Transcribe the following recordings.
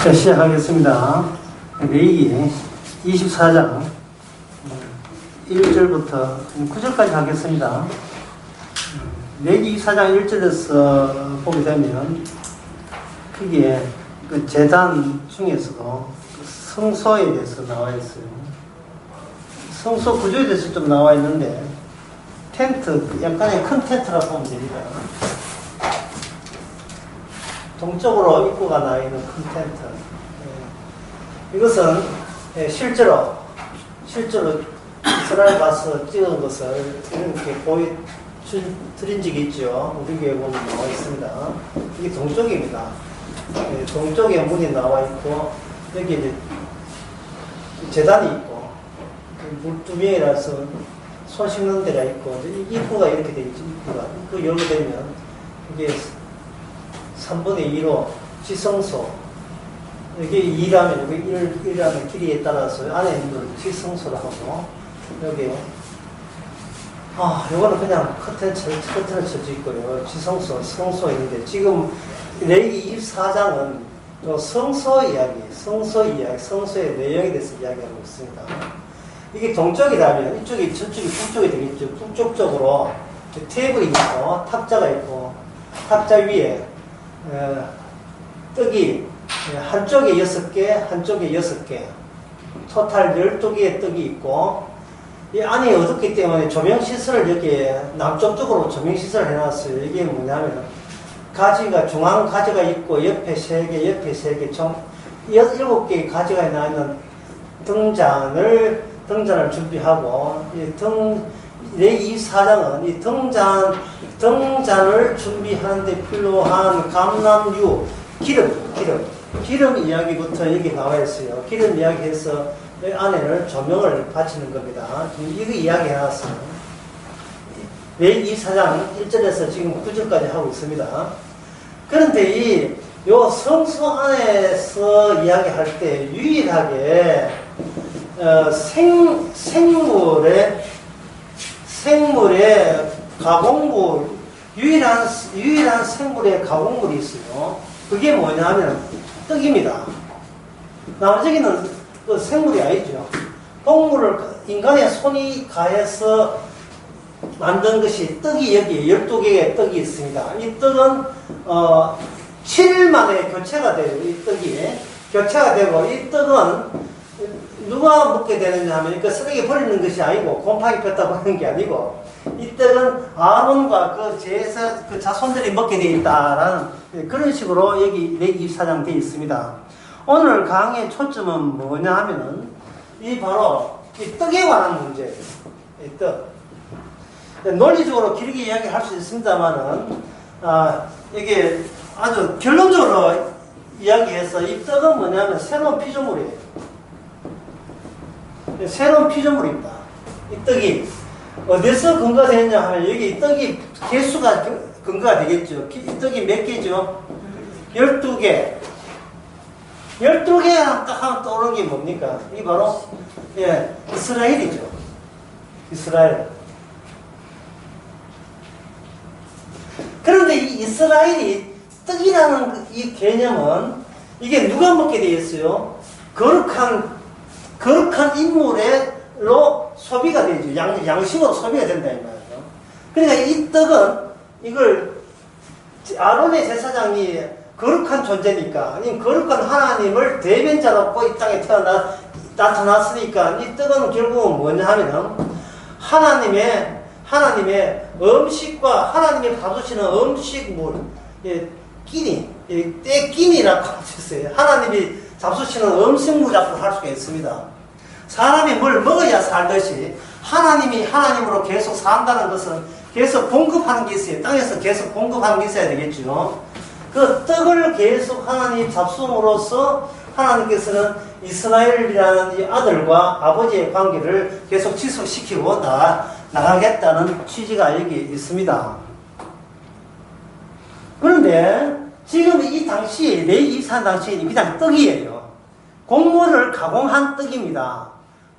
자, 시작하겠습니다. 레위기 24장 1절부터 9절까지 하겠습니다. 레위기 24장 1절에서 보게 되면 크게 그 제단 중에서도 성소에 대해서 나와 있어요. 성소 구조에 대해서 좀 나와 있는데 텐트, 약간의 큰 텐트라고 보면 됩니다. 동쪽으로 입구가 나 있는 큰 텐트. 이것은 실제로 이스라엘 가서 찍은 것을 이렇게 보여드린 적이 있죠. 우리 교회 보면 나와 있습니다. 이게 동쪽입니다. 동쪽에 문이 나와 있고, 여기 이제 제단이 있고, 물두명이라서 손 씻는 데가 있고, 입구가 이렇게 되어 있죠. 입구 열게 되면, 이게 3분의 2로 지성소, 여기 2라면, 여기 1라면 길이에 따라서 안에 있는 걸 지성소라 하고, 여기, 요거는 그냥 커튼을 쳐져 있고요. 지성소, 성소에 있는데, 지금 레위기 24장은 성소 이야기, 성소의 내용에 대해서 이야기하고 있습니다. 이게 동쪽이라면, 저쪽이 북쪽이 되겠죠. 북쪽 쪽으로 테이블이 있고, 탁자가 있고, 탁자 위에 떡이 한쪽에 6개, 한쪽에 6개, 토탈 12개의 떡이 있고, 이 안이 어둡기 때문에 조명시설을 여기에 남쪽 쪽으로 조명시설을 해놨어요. 이게 뭐냐면, 가지가, 중앙 가지가 있고, 옆에 3개, 옆에 3개, 총 7개의 가지가 나있는 등잔을 준비하고, 레위기 24장은 이 등잔을 준비하는데 필요한 감람유, 기름 이야기부터 여기 나와 있어요. 기름 이야기해서 안에는 조명을 바치는 겁니다. 지금 이거 이야기 해놨어요. 레위기 24장 1절에서 지금 9절까지 하고 있습니다. 그런데 요 성소 안에서 이야기할 때 유일하게 생물의 가공물, 유일한 생물의 가공물이 있어요. 그게 뭐냐면 떡입니다. 나머지는 그 생물이 아니죠. 인간의 손이 가해서 만든 것이 떡이 여기 12개의 떡이 있습니다. 이 떡은 7일 만에 교체가 돼요. 이 떡이 교체가 되고, 이 떡은 누가 먹게 되느냐 하면, 그 쓰레기 버리는 것이 아니고, 곰팡이 폈다고 하는 게 아니고, 이 떡은 아론과 그 자손들이 먹게 되어 있다라는 그런 식으로 여기 레위기 24장 되어 있습니다. 오늘 강의의 초점은 뭐냐 하면은, 바로 이 떡에 관한 문제예요. 이 떡. 논리적으로 길게 이야기할 수 있습니다만은, 이게 아주 결론적으로 이야기해서 이 떡은 뭐냐면 새로운 피조물이에요. 새로운 피조물입니다. 이 떡이 어디서 근거되느냐 하면, 여기 이 떡이 개수가 근거가 되겠죠. 이 떡이 몇 개죠? 12개. 12개랑 딱 하면 떠오르는 게 뭡니까? 이게 바로, 이스라엘이죠. 이스라엘. 그런데 이 이스라엘이 떡이라는 이 개념은, 이게 누가 먹게 되어 있어요? 거룩한 인물로 소비가 되죠. 양식으로 소비가 된다, 이 말이죠. 그러니까 이 떡은, 이걸, 아론의 제사장이 거룩한 존재니까, 아니면 거룩한 하나님을 대변자로 이 땅에 나타났으니까, 이 떡은 결국은 뭐냐 하면은, 하나님의 음식과 하나님이 봐주시는 음식물, 끼니라고 할 수 있어요. 하나님이 잡수시는 음식물이라고 할 수가 있습니다. 사람이 뭘 먹어야 살듯이 하나님이 하나님으로 계속 산다는 것은 계속 공급하는 게 있어요. 땅에서 계속 공급하는 게 있어야 되겠죠. 그 떡을 계속 하나님 잡수므로써 하나님께서는 이스라엘이라는 이 아들과 아버지의 관계를 계속 지속시키고 나가겠다는 취지가 여기 있습니다. 그런데 지금 이 당시, 레위기 24장 당시에는 그냥 떡이에요. 곡물을 가공한 떡입니다.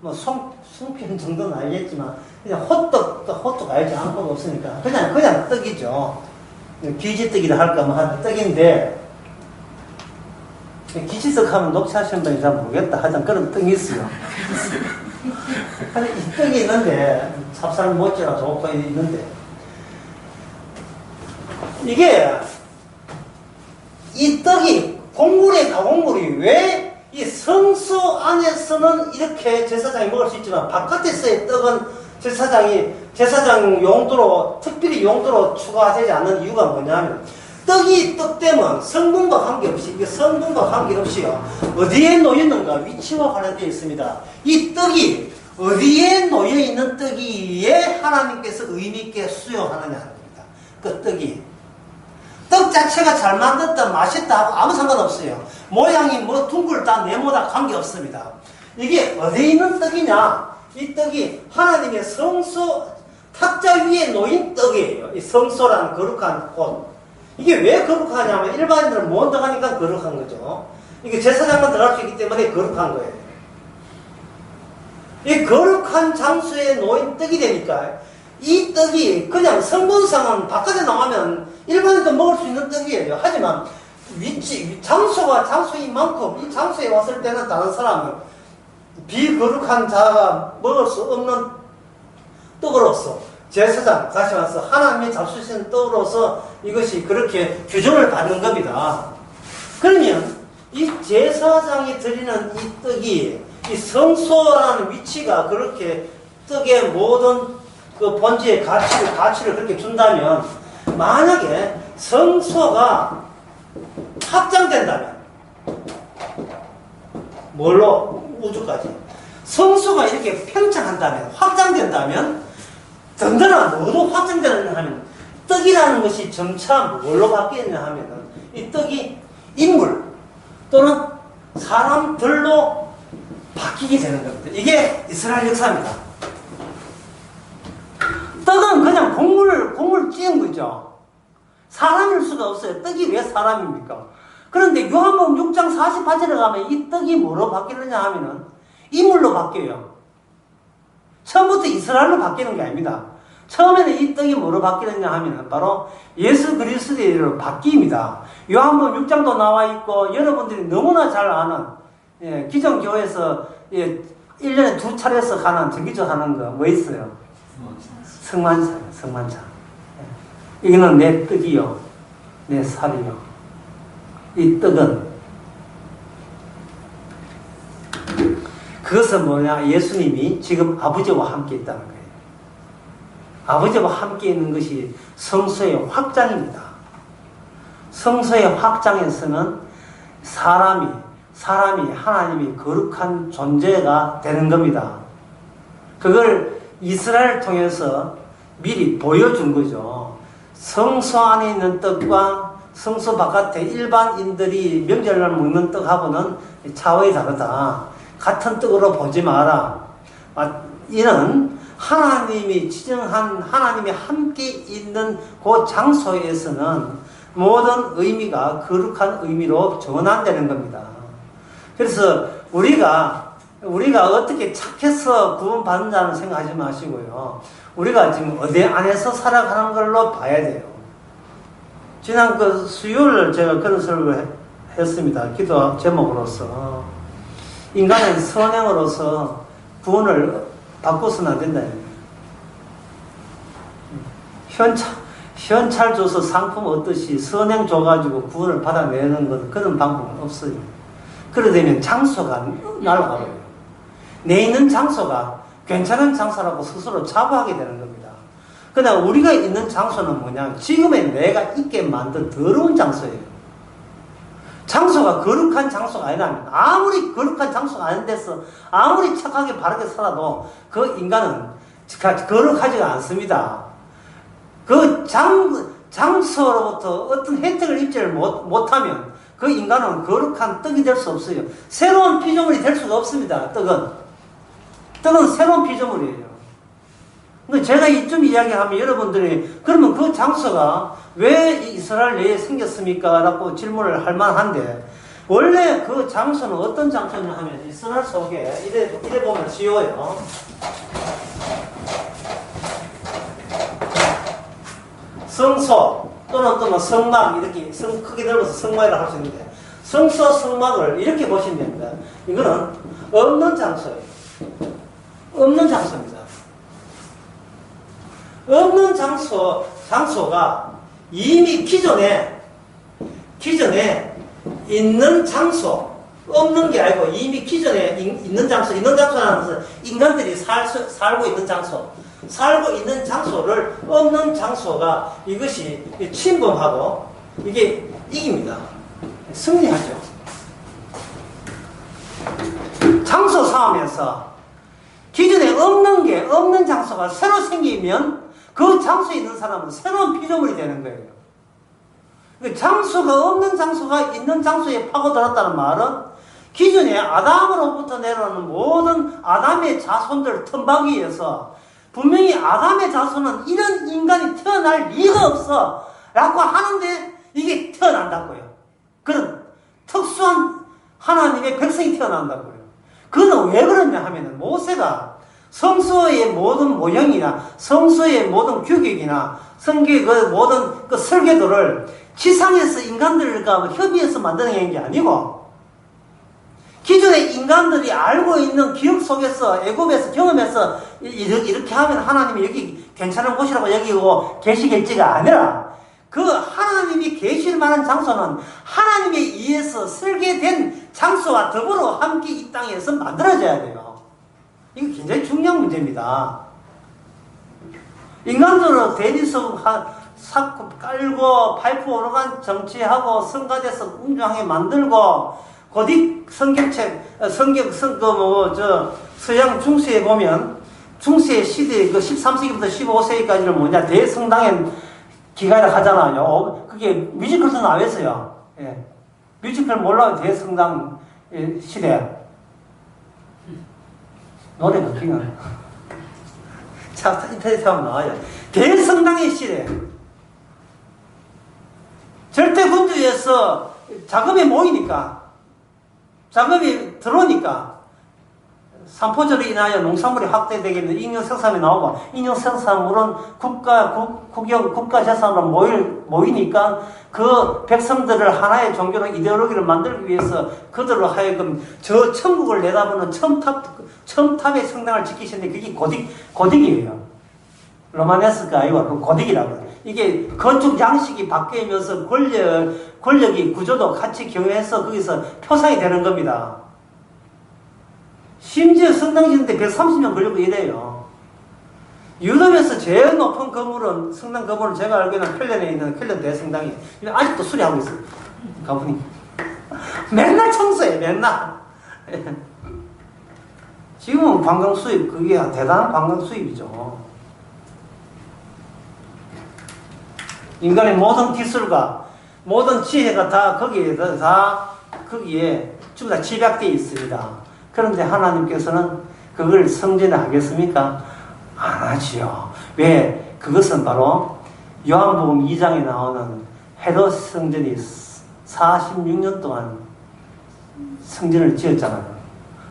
뭐 송편 정도는 알겠지만 그냥 호떡 알지 않고도 없으니까 그냥 떡이죠. 비지떡이라 할까 뭐 한 떡인데, 기치석 하면 녹취하시는 분이 잘 모르겠다. 하여튼 그런 떡이 있어요. 이 떡이 있는데, 찹쌀 모찌가 좋고 있는데, 이게, 이 떡이, 가공물이 왜 이 성소 안에서는 이렇게 제사장이 먹을 수 있지만, 바깥에서의 떡은 제사장 용도로, 특별히 용도로 추가되지 않는 이유가 뭐냐면, 떡이 떡되면 성분과 관계없이, 이게 성분과 관계없이요, 어디에 놓였는가 위치와 관련되어 있습니다. 이 떡이 어디에 놓여있는 떡이에 하나님께서 의미있게 수용하느냐는 겁니다. 그 떡이. 떡 자체가 잘 만들었다, 맛있다 하고 아무 상관없어요. 모양이 뭐 둥글다, 네모다 관계없습니다. 이게 어디에 있는 떡이냐? 이 떡이 하나님의 성소 탁자 위에 놓인 떡이에요. 이 성소라는 거룩한 곳. 이게 왜 거룩하냐면 일반인들은 못 들어가니까 거룩한 거죠. 이게 제사장만 들어갈 수 있기 때문에 거룩한 거예요. 이 거룩한 장소에 놓인 떡이 되니까 이 떡이 그냥 성분상은 바깥에 나가면 일반인도 먹을 수 있는 떡이에요. 하지만 장소가 장소인 만큼 이 장소에 왔을 때는 다른 사람은 비거룩한 자가 먹을 수 없는 떡으로서 제사장, 다시 말해서 하나님이 잡수신 떡으로서 이것이 그렇게 규정을 받는 겁니다. 그러면 이 제사장이 드리는 이 떡이 이 성소라는 위치가 그렇게 떡의 모든 그 본질의 가치를 그렇게 준다면, 만약에 성소가 확장된다면, 뭘로? 우주까지. 성소가 이렇게 팽창한다면, 확장된다면, 든든한 뭐로 확장되느냐 하면, 떡이라는 것이 점차 뭘로 바뀌느냐 하면은, 이 떡이 인물 또는 사람들로 바뀌게 되는 겁니다. 이게 이스라엘 역사입니다. 떡은 그냥 곡물 찌은 거죠. 사람일 수가 없어요. 떡이 왜 사람입니까? 그런데 요한복음 6장 48절에 가면 이 떡이 뭐로 바뀌느냐 하면은 인물로 바뀌어요. 처음부터 이스라엘로 바뀌는 게 아닙니다. 처음에는 이 떡이 뭐로 바뀌느냐 하면은 바로 예수 그리스도로 바뀝니다. 요한복음 6장도 나와 있고 여러분들이 너무나 잘 아는 기존 교회에서 1년에 2차례에서 가는 정기조 하는 거 뭐 있어요? 성만찬. 이거는 내 떡이요, 내 살이요. 이 떡은 그것은 뭐냐? 예수님이 지금 아버지와 함께 있다는 거예요. 아버지와 함께 있는 것이 성소의 확장입니다. 성소의 확장에서는 사람이 하나님이 거룩한 존재가 되는 겁니다. 그걸 이스라엘을 통해서 미리 보여준 거죠. 성소 안에 있는 떡과 성소 바깥에 일반인들이 명절날 먹는 떡하고는 차원이 다르다. 같은 떡으로 보지 마라. 이는 하나님이 지정한, 하나님이 함께 있는 그 장소에서는 모든 의미가 거룩한 의미로 전환되는 겁니다. 그래서 우리가 어떻게 착해서 구원받는다는 생각하지 마시고요. 우리가 지금 어디 안에서 살아가는 걸로 봐야 돼요. 지난 그 수요일 제가 그런 설교를 했습니다. 기도 제목으로서. 인간은 선행으로서 구원을 바꿔서는 안 된다. 현찰 줘서 상품 얻듯이 선행 줘가지고 구원을 받아내는 것, 그런 방법은 없어요. 그러되면 장소가 날아가요. 내 있는 장소가 괜찮은 장소라고 스스로 자부하게 되는 겁니다. 그러나 우리가 있는 장소는 뭐냐? 지금의 내가 있게 만든 더러운 장소예요. 장소가 거룩한 장소가 아니라면, 아무리 거룩한 장소가 아닌 데서 아무리 착하게 바르게 살아도 그 인간은 거룩하지가 않습니다. 그 장소로부터 어떤 혜택을 입지를 못하면 그 인간은 거룩한 떡이 될 수 없어요. 새로운 피조물이 될 수가 없습니다. 떡은 새로운 피조물이에요. 근데 제가 이쯤 이야기하면 여러분들이 그러면 그 장소가 왜 이스라엘 내에 생겼습니까? 라고 질문을 할 만한데, 원래 그 장소는 어떤 장소냐 하면 이스라엘 속에 이래 보면 쉬워요. 성소 또는 성막, 이렇게 성 크게 들어서 성막이라고 할 수 있는데, 성서 성막을 이렇게 보시면 됩니다. 이거는 없는 장소예요. 없는 장소입니다. 없는 장소가 이미 기존에 있는 장소, 없는 게 아니고 이미 기존에 있는 장소, 있는 장소라는 것은 인간들이 살고 있는 장소, 살고 있는 장소를 없는 장소가 이것이 침범하고 이게 이깁니다. 승리하죠. 장소 싸움에서 기존에 없는 장소가 새로 생기면 그 장소에 있는 사람은 새로운 피조물이 되는 거예요. 장소가 없는 장소가 있는 장소에 파고들었다는 말은 기존에 아담으로부터 내려오는 모든 아담의 자손들 틈바기 위해서 분명히 아담의 자손은 이런 인간이 태어날 리가 없어 라고 하는데 이게 태어난다고요. 그런 특수한 하나님의 백성이 태어난다고요. 그건 왜 그러냐 하면은 모세가 성서의 모든 모형이나 성서의 모든 규격이나 성경의 그 모든 그 설계도를 지상에서 인간들과 협의해서 만드는 게 아니고 기존에 인간들이 알고 있는 기억 속에서 애굽에서 경험해서 이렇게 하면 하나님이 여기 괜찮은 곳이라고 여기고 계시겠지가 아니라 그 하나님이 계실 만한 장소는 하나님에 의해서 설계된 장소와 더불어 함께 이 땅에서 만들어져야 돼요. 이거 굉장히 중요한 문제입니다. 인간들은 대리석 삭 깔고 파이프 오르간 정치하고 성가대서 웅장하게 만들고 고딕 성경책 서양 중세에 보면 중세 시대 그 13세기부터 15세기까지는 뭐냐 대성당의 기간이라 하잖아요. 그게 뮤지컬도 나왔어요. 예. 뮤지컬 몰라요. 대성당 시대. 노래가 기가 참 인터넷에 하면 나와요. 대성당의 시대. 절대 군주에서 자금이 모이니까 자금이 들어오니까 산포절로 인하여 농산물이 확대되겠는데 인형 생산이 나오고 인형 생산물은 국가 재산으로 모이니까 그 백성들을 하나의 종교로 이데올로기를 만들기 위해서 그들로 하여금 저 천국을 내다보는 첨탑의 성당을 지키시는데 그게 고딕이에요. 로마네스크 아이와 그 고딕이라고. 이게 건축 양식이 바뀌면서 권력이 구조도 같이 경유해서 거기서 표상이 되는 겁니다. 심지어 성당 짓는데 130년 걸리고 이래요. 유럽에서 제일 높은 건물은, 성당 건물은 제가 알기로는 켈렌에 있는 켈렌 대성당이 아직도 수리하고 있어요. 가보니. 맨날 청소해, 맨날. 지금은 관광 수입, 그게 대단한 관광 수입이죠. 인간의 모든 기술과 모든 지혜가 다 거기에 전부 다 집약되어 있습니다. 그런데 하나님께서는 그걸 성전에 하겠습니까? 안 하지요. 왜? 그것은 바로 요한복음 2장에 나오는 헤롯 성전이 46년 동안 성전을 지었잖아요.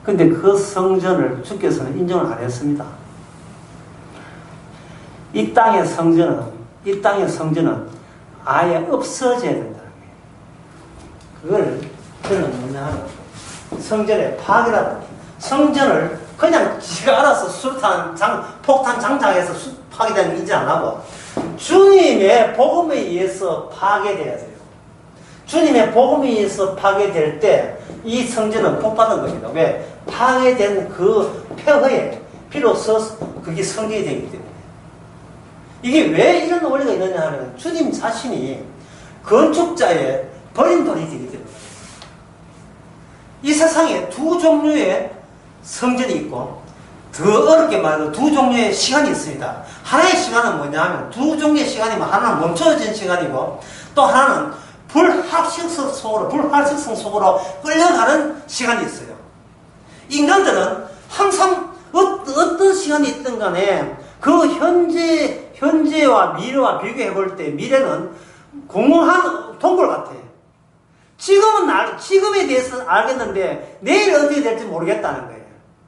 근데 그 성전을 주께서는 인정을 안 했습니다. 이 땅의 성전은 아예 없어져야 된다는 거예요. 그거는 뭐냐 하면 성전의 파괴라는 거예요. 성전을 그냥 지가 알아서 폭탄 장착해서 파괴되는 인지 안 하고 주님의 복음에 의해서 파괴돼야 돼요. 주님의 복음에 의해서 파괴될 때 이 성전은 복받은 겁니다. 왜? 파괴된 그 폐허에 비로소 그게 성전이 되기 때문에. 이게 왜 이런 원리가 있느냐 하면 주님 자신이 건축자의 버린 돌이 되기 때문에. 이 세상에 두 종류의 성전이 있고 더 어렵게 말해도 두 종류의 시간이 있습니다. 하나의 시간은 뭐냐 하면 두 종류의 시간이면 하나는 멈춰진 시간이고 또 하나는 불합식성 속으로 끌려가는 시간이 있어요. 인간들은 항상 어떤 시간이 있든 간에 그 현재와 미래와 비교해 볼 때 미래는 공허한 동굴 같아요. 지금에 대해서 알겠는데 내일 어떻게 될지 모르겠다는 거예요.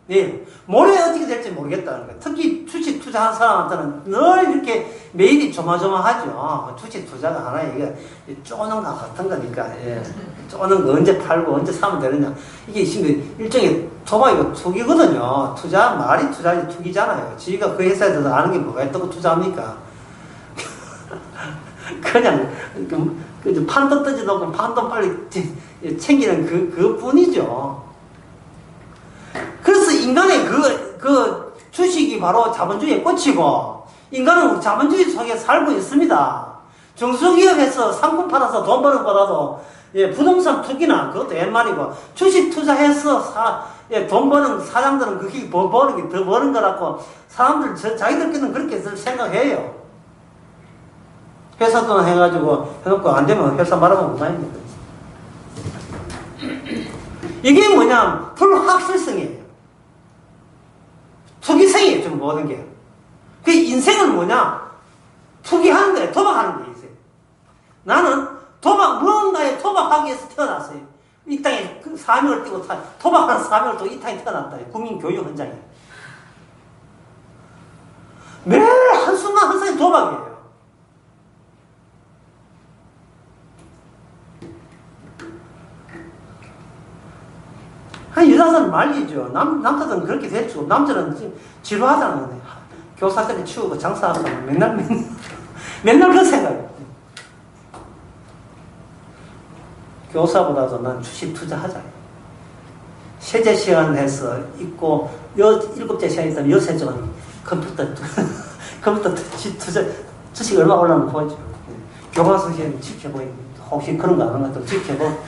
네. 모레 어떻게 될지 모르겠다는 거예요. 특히 주식 투자한 사람한테는 늘 이렇게 매일이 조마조마하죠. 주식 투자가 하나 이게 쪼는 것 같은 거니까, 예. 쪼는 거 언제 팔고 언제 사면 되느냐. 이게 지금 일종의 도박이고 투기거든요. 투자, 말이 투자지 투기잖아요. 지가 그 회사에 대해서 아는 게 뭐가 있다고 투자합니까? 그냥, 판돈 뜨지 놓고 판돈 빨리 챙기는 그 뿐이죠. 그래서 인간의 그 주식이 바로 자본주의의 꽃이고, 인간은 자본주의 속에 살고 있습니다. 중소기업에서 상품 팔아서 돈 버는 거라도, 예, 부동산 투기나 그것도 옛말이고, 주식 투자해서 돈 버는 사장들은 그게 더 버는 거라고 사람들, 자기들끼리는 그렇게 생각해요. 회사 돈 해가지고 해놓고 안 되면 회사 말아먹고 못 다닙니다. 이게 뭐냐, 불확실성이에요. 투기성이에요, 좀 모든 게. 그 인생은 뭐냐? 투기하는 거예요. 도박하는 게 인생. 나는 무언가에 도박하기 위해서 태어났어요. 이 땅에 그 사명을 띠고 도박하는 사명을 띠고 이 땅에 태어났다. 국민교육 현장에. 매일 한순간 한순간이 도박이에요. 여자들은 말리죠. 남자들은 그렇게 됐죠. 남자는 지금 지루하잖아요. 교사들이 치우고 장사하고 맨날 그 생각이에요. 교사보다도 난 주식 투자하자. 세제 시간 해서 있고, 7째 시간 있다면 6시간 컴퓨터 투자, 주식 얼마 올라오면 보죠. 교과서 시간 지켜보고, 혹시 그런 거 아는 것도 지켜보고.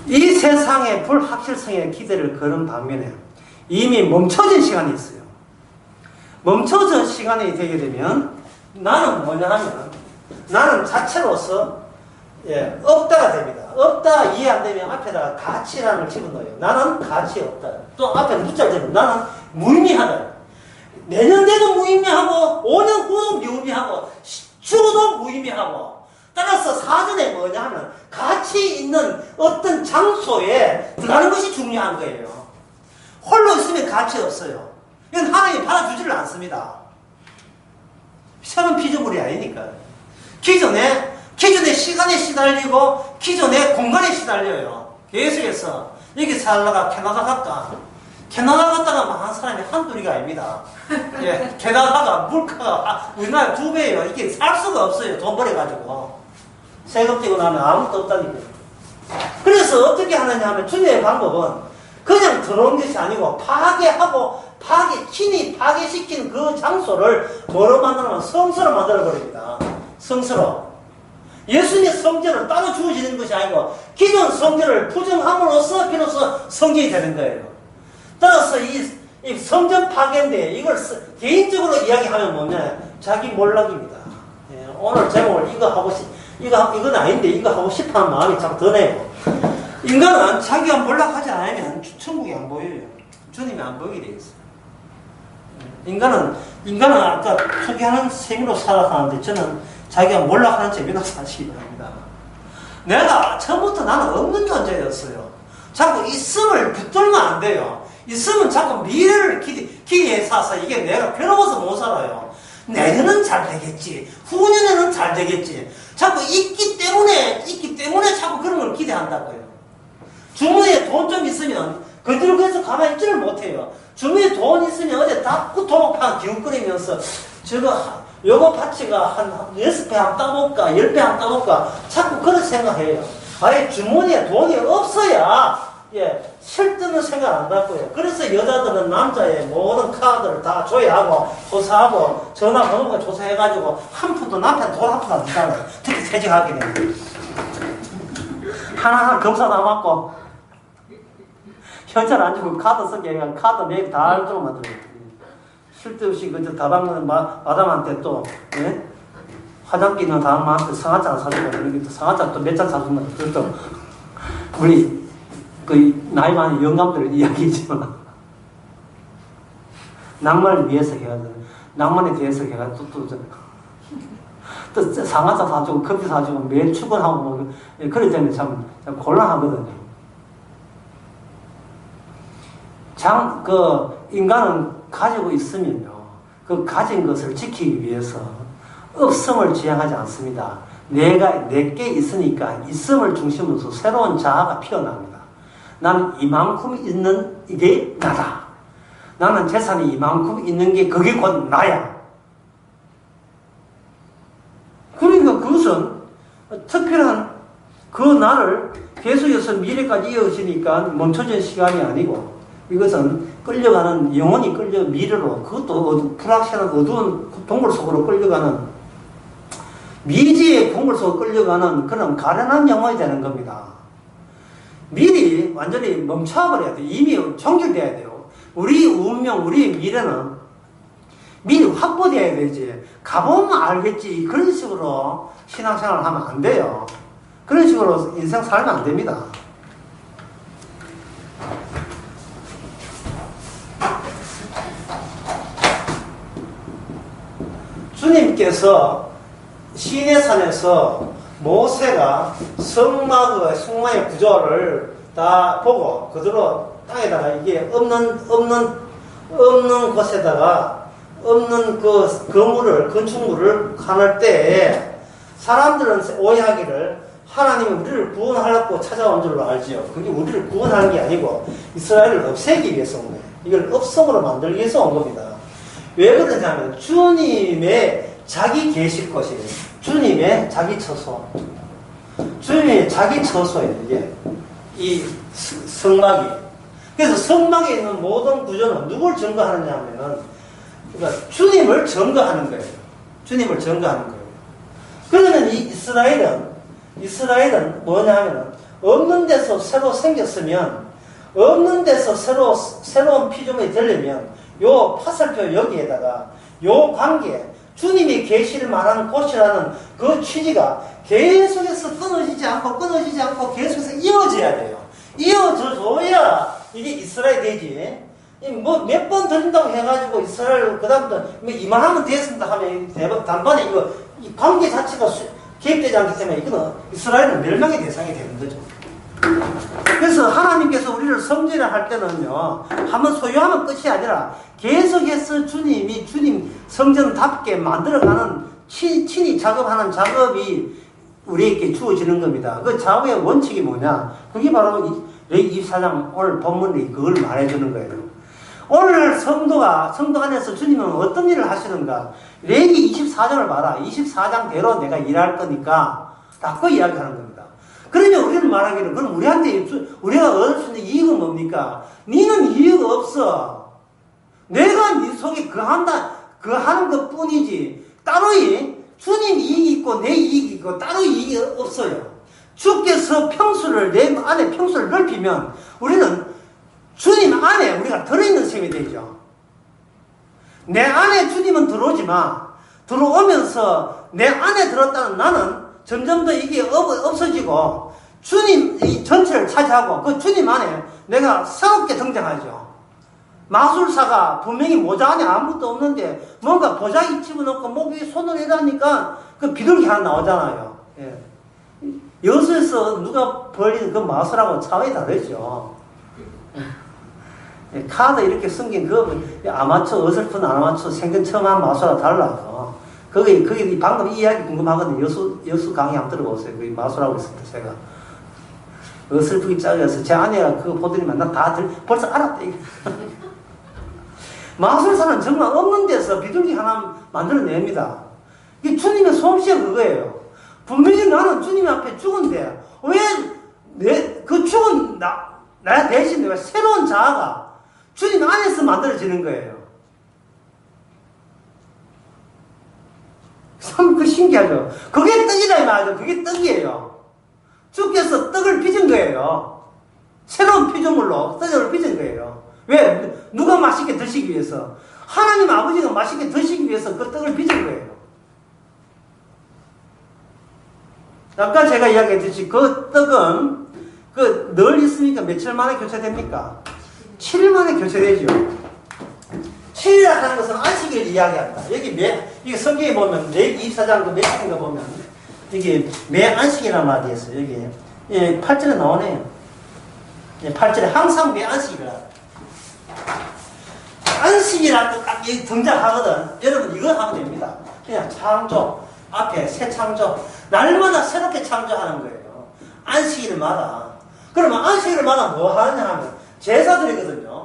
이 세상의 불확실성에 기대를 거는 반면에 이미 멈춰진 시간이 있어요. 멈춰진 시간이 되게 되면 나는 뭐냐 하면 나는 자체로서 없다가 됩니다. 없다 이해 안 되면 앞에다가 가치라는 걸 집어넣어요. 나는 가치 없다. 또 앞에 묻자를 되면 나는 무의미하다. 내년 돼도 무의미하고 5년 후도 무의미하고 죽어도 무의미하고 따라서 사전에 뭐냐 하면 가치 있는 어떤 장소에 들어가는 것이 중요한 거예요. 홀로 있으면 가치 없어요. 이건 하나님이 받아주지를 않습니다. 새로운 피조물이 아니니까. 기존에 시간에 시달리고 기존에 공간에 시달려요. 계속해서 여기 살다가 캐나다 갔다. 캐나다 갔다가 망한 사람이 한둘이가 아닙니다. 예, 캐나다가 물가가 우리나라 2배예요. 이게 살 수가 없어요. 돈 벌어가지고. 세금 떼고 나면 아무것도 없다니까. 그래서 어떻게 하느냐 하면 주님의 방법은 그냥 들어온 것이 아니고 친히 파괴시킨 그 장소를 뭐로 만들면 성소로 만들어버립니다. 성소로. 예수님의 성전을 따로 주어지는 것이 아니고 기존 성전을 부정함으로써 비로소 성전이 되는 거예요. 따라서 이 성전 파괴인데 이걸 개인적으로 이야기하면 뭐냐? 자기 몰락입니다. 예, 오늘 제목을 이건 아닌데 이거 하고 싶어 하는 마음이 참 드네요. 인간은 자기가 몰락하지 않으면 천국이 안 보여요. 주님이 안 보이게 되어 있어요. 인간은 아까 소개하는 셈으로 살아가는데 저는 자기가 몰락하는 재미로 사시기 바랍니다. 내가 처음부터 나는 없는 존재였어요. 자꾸 있음을 붙들면 안 돼요. 있으면 자꾸 미래를 기대해서 이게 내가 괴로워서 못 살아요. 내년은 잘 되겠지. 후년에는 잘 되겠지. 자꾸 있기 때문에 자꾸 그런 걸 기대한다고요. 주머니에 돈 좀 있으면 그대로 가만히 있지를 못해요. 주머니에 돈 있으면 어제 닫고 도박판 기웃거리면서 요거 파츠가 한 6배 한번 따볼까 10배 한번 따볼까 자꾸 그런 생각해요. 아예 주머니에 돈이 없어야 실드는 생각 안 났고요. 그래서 여자들은 남자의 모든 카드를 다 조회하고 조사하고 전화번호가 조사해가지고 한 푼도 남편 돈 한 푼도 안 주잖아요. 특히 퇴직하게 되면 하나하나 검사 다 맞고 현찰 안 주고 카드 쓰게 해가 카드 매일 다 알도록 만들어요. 쓸데없이 그저 다방는 마담한테 또 화장기는 다방한테 상하차 사주고 또 상하차 또 몇 잔 사주면 그것도 우리 그 나이 많은 영감들 이야기지만 낭만을 위해서 해야 돼. 낭만에 대해서 해가 또 또 상하차 사주고 커피 사주고 매일 출근하고 뭐 그럴 때는 참 곤란하거든요. 인간은 가지고 있으면요, 그 가진 것을 지키기 위해서 없음을 지향하지 않습니다. 내게 있으니까 있음을 중심으로 새로운 자아가 피어납니다. 나는 이만큼 있는 이게 나다. 나는 재산이 이만큼 있는 게 그게 곧 나야. 그러니까 그것은 특별한 그 나를 계속해서 미래까지 이어지니까 멈춰진 시간이 아니고, 이것은 끌려가는, 영혼이 미래로, 그것도 불확실한 어두운 동굴 속으로 끌려가는, 미지의 동굴 속으로 끌려가는 그런 가련한 영혼이 되는 겁니다. 미리 완전히 멈춰버려야 돼요. 이미 종결돼야 돼요. 우리 운명, 우리 미래는 미리 확보돼야 되지. 가보면 알겠지. 그런 식으로 신앙생활을 하면 안 돼요. 그런 식으로 인생 살면 안 됩니다. 주님께서 시내산에서 모세가 성막의 구조를 다 보고 그대로 땅에다가 이게 없는 곳에다가 없는 그 건축물을 가는 때에 사람들은 오해하기를 하나님이 우리를 구원하려고 찾아온 줄로 알지요. 그게 우리를 구원하는 게 아니고 이스라엘을 없애기 위해서 온 거예요. 이걸 업성으로 만들기 위해서 온 겁니다. 왜 그러냐면 주님의 자기 계실 것이에요. 주님의 자기 처소. 주님의 자기 처소예요. 이게 이 성막이. 그래서 성막에 있는 모든 구조는 누굴 증거하느냐 하면은 그러니까 주님을 증거하는 거예요. 주님을 증거하는 거예요. 그러면 이 이스라엘은 뭐냐 하면은 없는 데서 새로 생겼으면 없는 데서 새로운 피조물이 되려면 요 파살표 여기에다가 요 관계 주님이 계실 만한 곳이라는 그 취지가 계속해서 끊어지지 않고 계속해서 이어져야 돼요. 이어져줘야 이게 이스라엘 되지. 뭐 몇 번 드린다고 해가지고 이스라엘 그다음부터 뭐 이만하면 되었습니다 하면 단번에 이거 이 관계 자체가 개입되지 않기 때문에 이거는 이스라엘은 멸망의 대상이 되는 거죠. 그래서 하나님께서 우리를 성전을 할 때는요, 한번 소유하면 끝이 아니라 계속해서 주님이 주님 성전답게 만들어가는 친히 작업하는 작업이 우리에게 주어지는 겁니다. 그 작업의 원칙이 뭐냐? 그게 바로 레위 24장 오늘 본문이 그걸 말해주는 거예요. 오늘 성도 안에서 주님은 어떤 일을 하시는가? 레위 24장을 봐라. 24장대로 내가 일할 거니까 딱 그 이야기하는 겁니다. 그러면 우리는 말하기를 그럼 우리가 얻을 수 있는 이익은 뭡니까? 니는 이익 없어. 내가 네 속에 하는 것 뿐이지. 따로 주님 이익이 있고 내 이익이 있고 따로 이익이 없어요. 주께서 내 안에 평수를 넓히면 우리는 주님 안에 우리가 들어있는 셈이 되죠. 내 안에 주님은 들어오지만 들어오면서 내 안에 들었다는 나는 점점 더 이게 없어지고 주님 이 전체를 차지하고 그 주님 안에 내가 새롭게 등장하죠. 마술사가 분명히 모자 안에 아무것도 없는데 뭔가 보자기 집어넣고 목 위에 손을 해다니까 그 비둘기 하나 나오잖아요. 예. 여수에서 누가 벌린 그 마술하고 차원이 다르죠. 예. 카드 이렇게 숨긴 아마추어 어설픈 아마추어 생전 처음 한 마술하고 달라요. 거기 방금 이 이야기 궁금하거든요. 여수 강의 한번 들어보세요. 거기 마술하고 있을 때 제가 어설프게 짜여서 제 아내가 그거 보더니만 나 벌써 알았다. 마술사는 정말 없는 데서 비둘기 하나 만들어냅니다. 이게 주님의 솜씨가 그거예요. 분명히 나는 주님 앞에 죽은데 왜 그 죽은 나 대신 내가 새로운 자아가 주님 안에서 만들어지는 거예요. 참 그 신기하죠. 그게 떡이라 말이죠. 그게 떡이에요. 주께서 떡을 빚은 거예요. 새로운 피조물로 떡을 빚은 거예요. 왜? 누가 맛있게 드시기 위해서? 하나님 아버지가 맛있게 드시기 위해서 그 떡을 빚은 거예요. 아까 제가 이야기했듯이 그 떡은 늘 있으니까 며칠 만에 교체됩니까? 7일 만에 교체되죠. 7일이라 하는 것은 안식일을 이야기합니다. 여기 이게 성경에 보면 레위기 24장 그 몇장인 거 보면 이게 매 안식이라는 말이 있어요. 여기 8절에 나오네요. 8절에 항상 매 안식이라. 안식이라고 딱 등장하거든. 여러분 이거 하면 됩니다. 그냥 창조 앞에 새 창조 날마다 새롭게 창조하는 거예요. 안식일마다. 그러면 안식일마다 뭐 하느냐 하면 제사 드리거든요.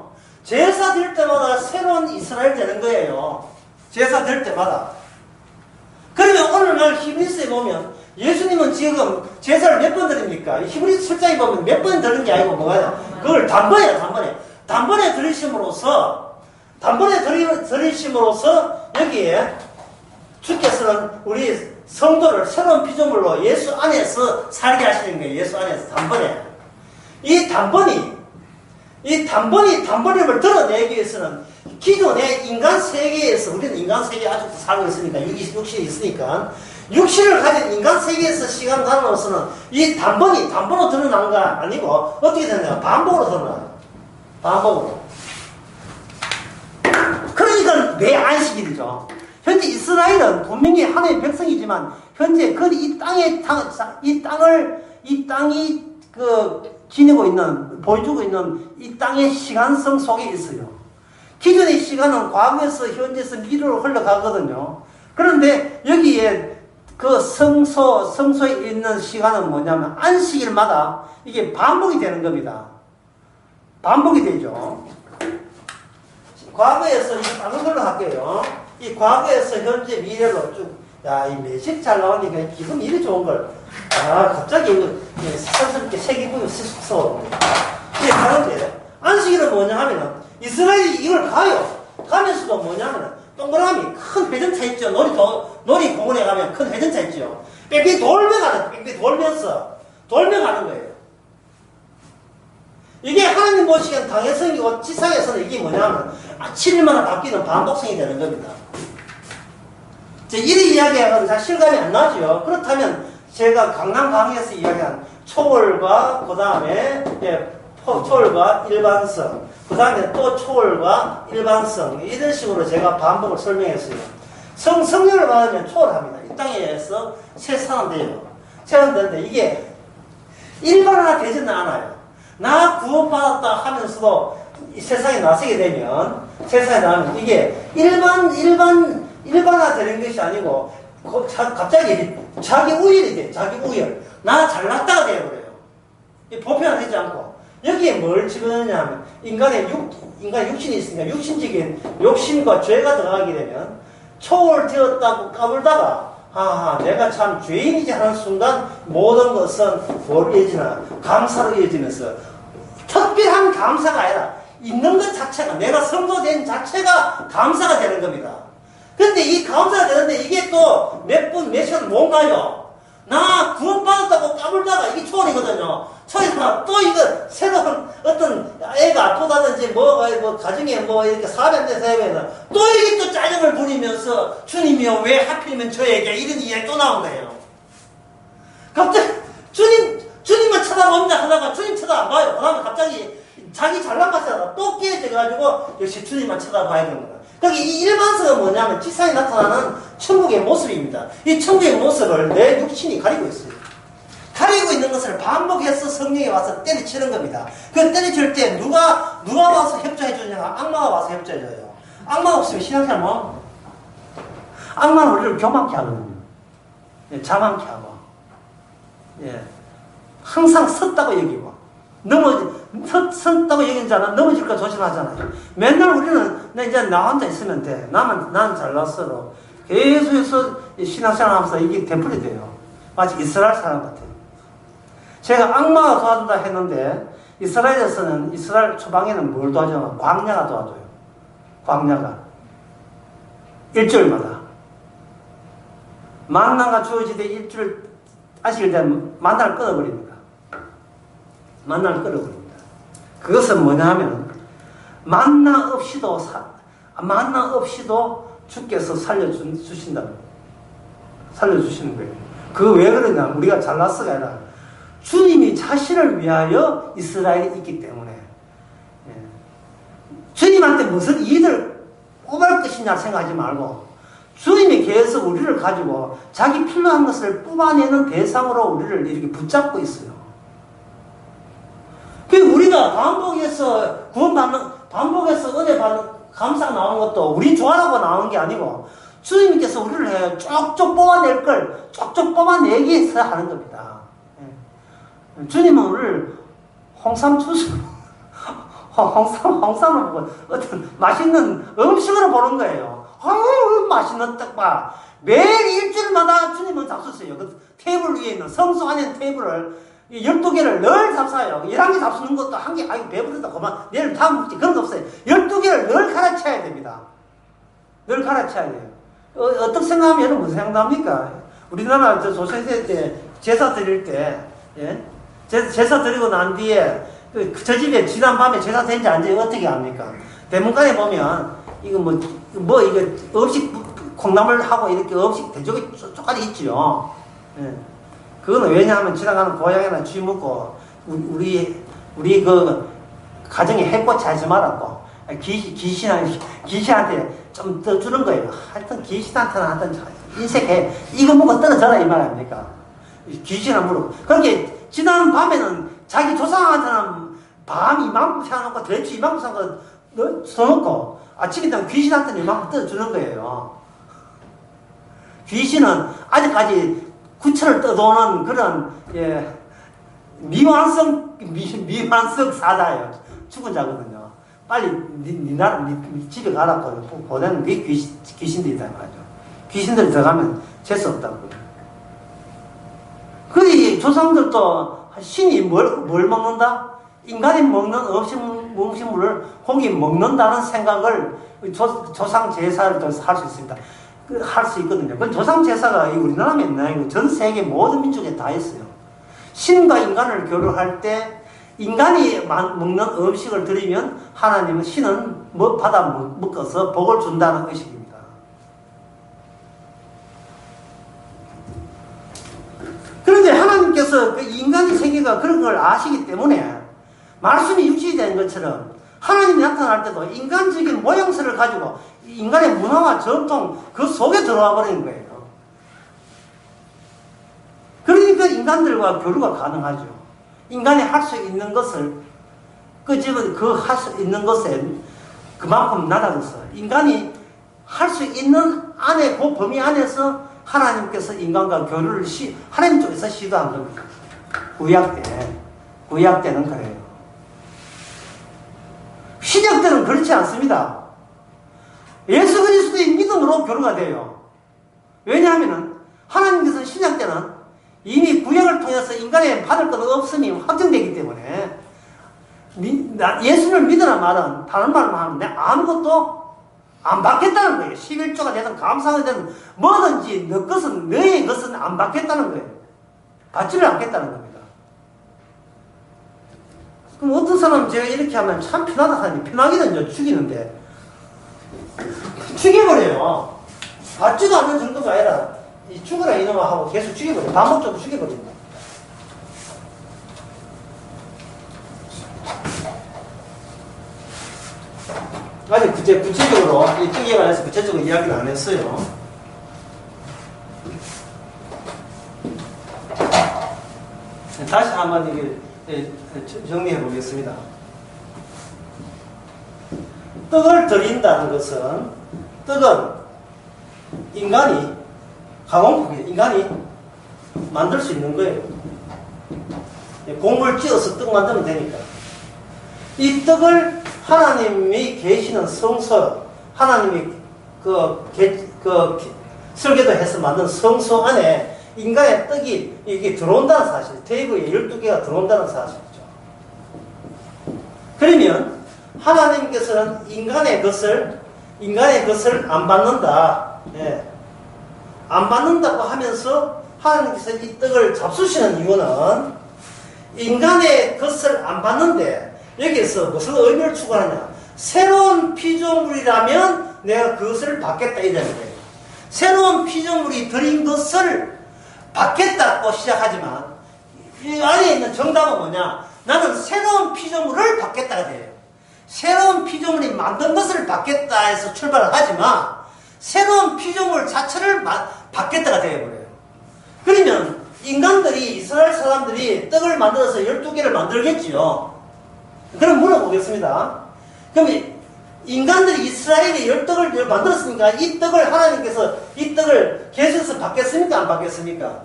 제사 드릴 때마다 새로운 이스라엘 되는 거예요. 제사 드릴 때마다. 그러면 오늘날 히브리서에 보면 예수님은 지금 제사를 몇 번 드립니까? 히브리서 7장에 보면 몇 번 드리는 게 아니고 뭐가 그걸 단번에 단번에 드리심으로써 여기에 주께서는 우리 성도를 새로운 피조물로 예수 안에서 살게 하시는 거예요. 예수 안에서 단번에. 이 단번임을 드러내기 위해서는 기존의 인간 세계에서, 우리는 인간 세계에 아직도 살고 있으니까, 육신이 있으니까, 육신을 가진 인간 세계에서 시간 나누어서는 이 단번으로 드러난 거 아니고, 어떻게 되느냐? 반복으로 드러나요. 반복으로. 그러니까 매 안식일이죠. 현재 이스라엘은 분명히 하나님의 백성이지만, 현재 그 이 땅이 지니고 있는, 보여주고 있는 이 땅의 시간성 속에 있어요. 기존의 시간은 과거에서 현재에서 미래로 흘러가거든요. 그런데 여기에 그 성소에 있는 시간은 뭐냐면 안식일마다 이게 반복이 되는 겁니다. 반복이 되죠. 과거에서 이제 다른 걸로 할게요. 이 과거에서 현재 미래로 쭉, 야, 이 매직 잘 나오니까 기분 이리 좋은 걸. 갑자기 이거 스스럽게 세계분이 쑥 이게 다른데, 안식일은 뭐냐 하면은, 이스라엘이 이걸 가면서도 뭐냐 하면은, 동그라미, 큰 회전차 있죠. 놀이공원에 가면 큰 회전차 있죠. 빽빽 돌면서 가는 거예요. 이게 하나님 보시기엔 당연성이고, 지상에서는 이게 뭐냐 하면, 7일마다 바뀌는 반복성이 되는 겁니다. 이런 이야기하면 잘 실감이 안 나죠. 그렇다면, 제가 강남 강의에서 이야기한 초월과 그 다음에 초월과 일반성, 그 다음에 또 초월과 일반성, 이런 식으로 제가 반복을 설명했어요. 성령을 받으면 초월합니다. 이 땅에서 새 사람 돼요. 사람 되는데 이게 일반화가 되지는 않아요. 나 구원받았다 하면서도 이 세상에 나서게 되면 이게 일반화 되는 것이 아니고 갑자기 자기 우열이 돼. 자기 우열. 나 잘났다가 되어버려요. 보편화되지 않고. 여기에 뭘 집어넣느냐 하면 인간 육신이 있으니까 육신적인 욕심과 죄가 들어가게 되면 초월되었다고 까불다가 내가 참 죄인이지 하는 순간 모든 것은 뭘 이어지나? 감사로 이어지면서 특별한 감사가 아니라 있는 것 자체가, 내가 성도된 자체가 감사가 되는 겁니다. 근데 이 감사가 되는데 이게 또 몇 시간 못 가요. 나 구원받았다고 까불다가 이게 초월이거든요. 초월이다 또 이거 새로운 어떤 애가 아프다든지 가정에 이렇게 사변돼서 해면 또 이게 또 짜증을 부리면서 주님이요 왜 하필이면 저에게 이런 이야기 또 나온 거예요. 갑자기 주님만 쳐다본다 하다가 주님 쳐다 안 봐요. 그 다음에 갑자기 자기 잘난 맛에다가 또 깨져가지고 역시 주님만 쳐다봐야 되는 거예요. 그러니까 이 일반성은 뭐냐면 지상에 나타나는 천국의 모습입니다. 이 천국의 모습을 내 육신이 가리고 있어요. 가리고 있는 것을 반복해서 성령이 와서 때려치는 겁니다. 그 때려칠 때 누가 와서 협조해 주냐가 악마가 와서 협조해 줘요. 악마가 없으면 신앙생활 뭐? 악마는 우리를 교만케 하거든요. 자만케 하고. 항상 섰다고 여기고. 섰다고 얘기한 자는 넘어질까 조심하잖아요. 맨날 우리는 이제 나 혼자 있으면 돼. 난 잘났어도 계속해서 신앙생활 하면서 이게 되풀이 돼요. 마치 이스라엘 사람 같아요. 제가 악마가 도와준다 했는데 이스라엘 초방에는 뭘 도와줘요? 광야가 도와줘요. 광야가. 일주일마다. 만나가 주어지되 일주일 아시길 되면 만나를 끊어버립니다. 만나를 끊어버립니다. 그것은 뭐냐 하면 만나 없이도 주께서 살려주신다. 살려주시는 거예요. 그거 왜 그러냐? 우리가 잘났어가 아니라 주님이 자신을 위하여 이스라엘이 있기 때문에 주님한테 무슨 이익을 뽑을 것이냐 생각하지 말고 주님이 계속 우리를 가지고 자기 필요한 것을 뽑아내는 대상으로 우리를 이렇게 붙잡고 있어요. 그 우리가 반복해서 구원받는, 반복해서 은혜 받는, 감사 나오는 것도 우리 좋아라고 나오는 게 아니고 주님께서 우리를 해요. 쪽쪽 뽑아낼 걸 쪽쪽 뽑아내기 위해서 하는 겁니다. 주님은 우리를 홍삼 주스, 홍삼을 보고 어떤 맛있는 음식으로 보는 거예요. 아유, 맛있는 떡밥. 매일 일주일마다 주님은 잡수세요. 그 테이블 위에 있는 성소 안에 있는 테이블을 12개를 늘 잡사요. 11개 잡수는 것도 한 개, 아이고, 배부르다. 그만. 내일 다음 먹지. 그런 거 없어요. 12개를 늘 갈아쳐야 됩니다. 늘 갈아쳐야 돼요. 어떻게 생각하면 여러분 무슨 생각합니까? 우리나라 조선시대 때 제사 드릴 때, 예? 제사 드리고 난 뒤에 저 집에 지난 밤에 제사 드린지 안 돼요. 어떻게 합니까? 대문간에 보면 이거 이거 음식 콩나물하고 이렇게 음식 대쪽에 쪽까지 있지요. 예. 그거는 왜냐하면 지나가는 고양이나 쥐 먹고 우리 그 가정에 해코치 하지 말았고 귀신한테 좀 더 주는 거예요. 하여튼 귀신한테는 하여튼 인색해. 이거 먹고 떨어져라 이 말 아닙니까? 귀신한 물어. 그렇게 지나는 밤에는 자기 조상한테는 밤 이만큼 사놓고 대추 이만큼 사놓고 아침에 되면 귀신한테는 이만큼 떠주는 거예요. 귀신은 아직까지 구천을 떠도는 그런 미완성 사자예요. 죽은 자거든요. 빨리 네 집에 가라고 보내는 게 귀신들이다 말이죠. 귀신들이 들어가면 재수 없다고요. 그 조상들도 신이 뭘 먹는다? 인간이 먹는 음식물을 고기 먹는다는 생각을 조상 제사를 할 수 있습니다. 할 수 있거든요. 그 조상 제사가 우리나라만 있나? 전 세계 모든 민족에 다 있어요. 신과 인간을 교류할 때 인간이 먹는 음식을 드리면 하나님은 신은 받아 먹어서 복을 준다는 의식입니다. 그런데 하나님께서 그 인간의 세계가 그런 걸 아시기 때문에 말씀이 육신이 된 것처럼 하나님이 나타날 때도 인간적인 모양새를 가지고 인간의 문화와 전통 그 속에 들어와 버리는 거예요. 그러니까 인간들과 교류가 가능하죠. 인간이 할 수 있는 것을 할 수 있는 것에 그만큼 낮아져서 인간이 할 수 있는 안에 그 범위 안에서 하나님께서 인간과 교류를 하나님 쪽에서 시도한 겁니다. 구약 때는 그래요. 신약 때는 그렇지 않습니다. 예수 그리스도의 믿음으로 교류가 돼요. 왜냐하면 하나님께서 신약 때는 이미 구약을 통해서 인간의 받을 것 없음이 확정되기 때문에 예수를 믿으라 말은 다른 말로 하면 내가 아무것도 안 받겠다는 거예요. 11조가 되든 감사가 되든 뭐든지 너의 것은 안 받겠다는 거예요. 받지를 않겠다는 겁니다. 그럼 어떤 사람은 제가 이렇게 하면 참 편하다 하니 편하기는 죽이는데 죽여버려요. 받지도 않는 정도가 아니라 이 죽으라 이놈아 하고 계속 죽여버려요. 반복적으로 죽여버립니다. 아직 구체적으로 이 특이에 관해서 구체적으로 이야기를 안 했어요. 다시 한번 이게 정리해 보겠습니다. 떡을 드린다는 것은 떡은 인간이 만들 수 있는 거예요. 곡물 찧어서 떡 만들면 되니까. 이 떡을 하나님이 계시는 성소, 하나님이 설계도 해서 만든 성소 안에 인간의 떡이 이게 들어온다는 사실, 테이블에 12개가 들어온다는 사실이죠. 그러면 하나님께서는 인간의 것을 안 받는다. 예. 안 받는다고 하면서 하나님께서 이 떡을 잡수시는 이유는 인간의 것을 안 받는데 여기에서 무슨 의미를 추구하느냐. 새로운 피조물이라면 내가 그것을 받겠다 이라는 거예요. 새로운 피조물이 드린 것을 받겠다고 시작하지만 이 안에 있는 정답은 뭐냐. 나는 새로운 피조물을 받겠다가 돼요. 새로운 피조물이 만든 것을 받겠다 해서 출발을 하지만 새로운 피조물 자체를 받겠다가 되어버려요. 그러면 인간들이, 이스라엘 사람들이 떡을 만들어서 12개를 만들겠지요. 그럼 물어보겠습니다. 그럼 인간들이 이스라엘이 10떡을 만들었으니까 이 떡을 하나님께서 이 떡을 계셔서 받겠습니까? 안 받겠습니까?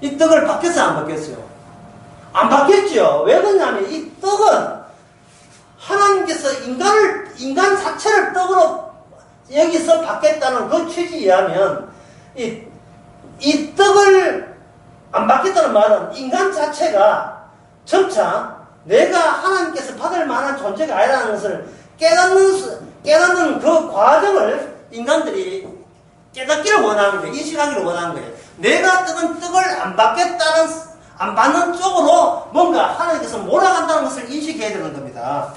이 떡을 받겠어요? 안 받겠어요? 안 받겠죠. 왜 그러냐면 이 떡은 하나님께서 인간 자체를 떡으로 여기서 받겠다는 그 취지에 의하면 이 떡을 안 받겠다는 말은 인간 자체가 점차 내가 하나님께서 받을 만한 존재가 아니라는 것을 깨닫는 그 과정을 인간들이 깨닫기를 원하는 거예요. 인식하기를 원하는 거예요. 내가 떡을 안 받는 쪽으로 뭔가 하나님께서 몰아간다는 것을 인식해야 되는 겁니다.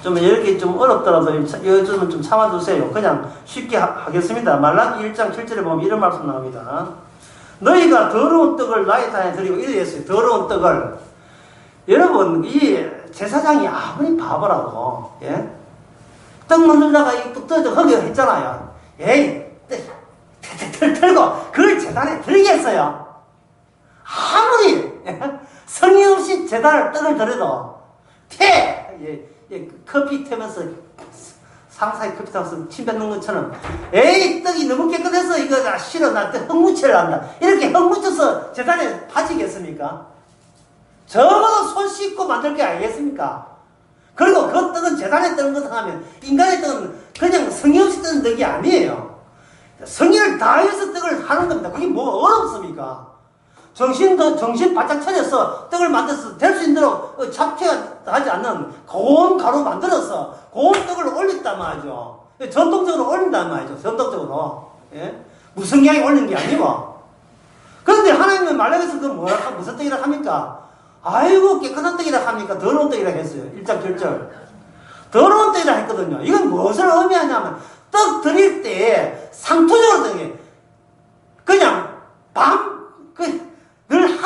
좀 이렇게 좀 어렵더라도 요즘은 좀 참아주세요. 그냥 쉽게 하겠습니다. 말라기 1장 7절에 보면 이런 말씀 나옵니다. 너희가 더러운 떡을 나의 단에 드리고 이래 했어요. 더러운 떡을. 여러분, 이 제사장이 아무리 바보라고, 예? 떡 만들다가 또 허기 했잖아요. 에이, 털고 그걸 재단에 드리겠어요. 아무리 성의 없이 재단을 떡을 드려도 커피 태면서 상사의 커피 타면서 침 뱉는 것처럼 에이 떡이 너무 깨끗해서 이거 나 싫어 나 흙묻혀를 한다 이렇게 흙묻혀서 재단에 바치겠습니까? 적어도 손 씻고 만들 게 아니겠습니까? 그리고 그 떡은 재단에 뜨는 것을 하면 인간의 떡은 그냥 성의 없이 뜨는 떡이 아니에요. 성의를 다해서 떡을 하는 겁니다. 그게 뭐 어렵습니까? 정신 바짝 차려서 떡을 만들어서 될 수 있도록 잡채가 하지 않는 고운 가루 만들어서 고운 떡을 올렸단 말이죠. 전통적으로 올린단 말이죠. 전통적으로. 예? 무슨 양이 올린 게 아니고. 그런데 하나님은 말라기에서 그 무슨 떡이라 합니까? 아이고 깨끗한 떡이라 합니까? 더러운 떡이라 했어요. 1장 7절. 더러운 떡이라 했거든요. 이건 무엇을 의미하냐면 떡 드릴 때 상투적으로 떡이 그냥 늘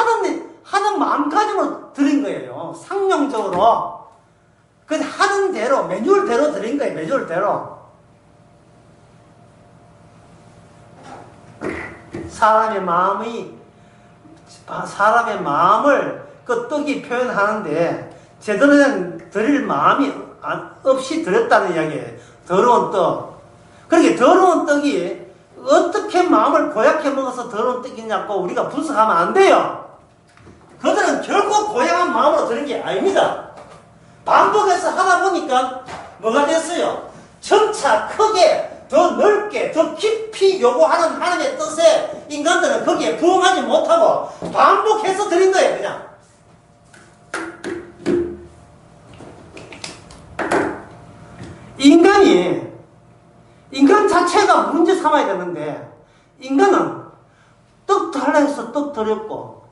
하는 마음가짐으로 드린 거예요. 상용적으로. 하는 대로, 매뉴얼대로 드린 거예요. 매뉴얼대로. 사람의 마음을 그 떡이 표현하는데 제대로 된 드릴 마음이 없이 드렸다는 이야기예요. 더러운 떡. 그렇게 더러운 떡이 어떻게 마음을 고약해 먹어서 더러운 떡이냐고 우리가 분석하면 안 돼요. 그들은 결국 고약한 마음으로 드는 게 아닙니다. 반복해서 하다 보니까 뭐가 됐어요? 점차 크게 더 넓게 더 깊이 요구하는 하나님의 뜻에 인간들은 거기에 부응하지 못하고 반복해서 드린 거예요. 그냥 인간 자체가 문제 삼아야 되는데 인간은 떡 달라 해서 떡 드렸고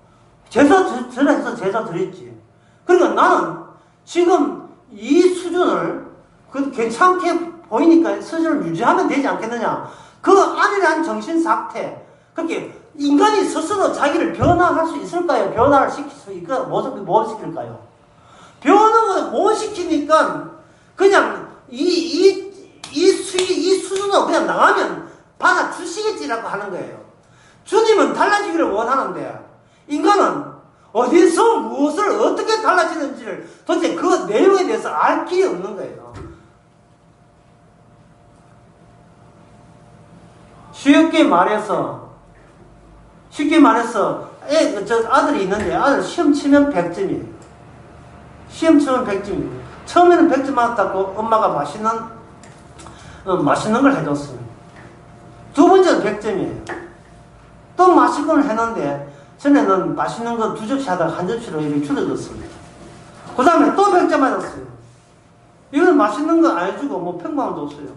제사 드려 해서 제사 드렸지. 그러니까 나는 지금 이 수준을 괜찮게 보이니까 수준을 유지하면 되지 않겠느냐. 그 안일한 정신 상태. 그렇게 인간이 스스로 자기를 변화할 수 있을까요? 변화를 시킬 수 있을까요? 못 시킬까요? 변화를 못 시키니까 그냥 이 수준으로 그냥 나가면 받아주시겠지라고 하는 거예요. 주님은 달라지기를 원하는데 인간은 어디서 무엇을 어떻게 달라지는지를 도대체 그 내용에 대해서 알 길이 없는 거예요. 쉽게 말해서 저 아들이 있는데 아들 시험 치면 100점이에요. 시험 치면 100점이에요. 처음에는 100점 맞았다고 엄마가 맛있는 걸 해줬어요. 두 번째는 100점이에요. 또 맛있는 걸 해놨는데 전에는 맛있는 거 2접시 하다가 1접시로 이렇게 줄여줬습니다. 그 다음에 또 100점 맞았어요. 이건 맛있는 거 안 해주고 뭐 평범한 줬어요.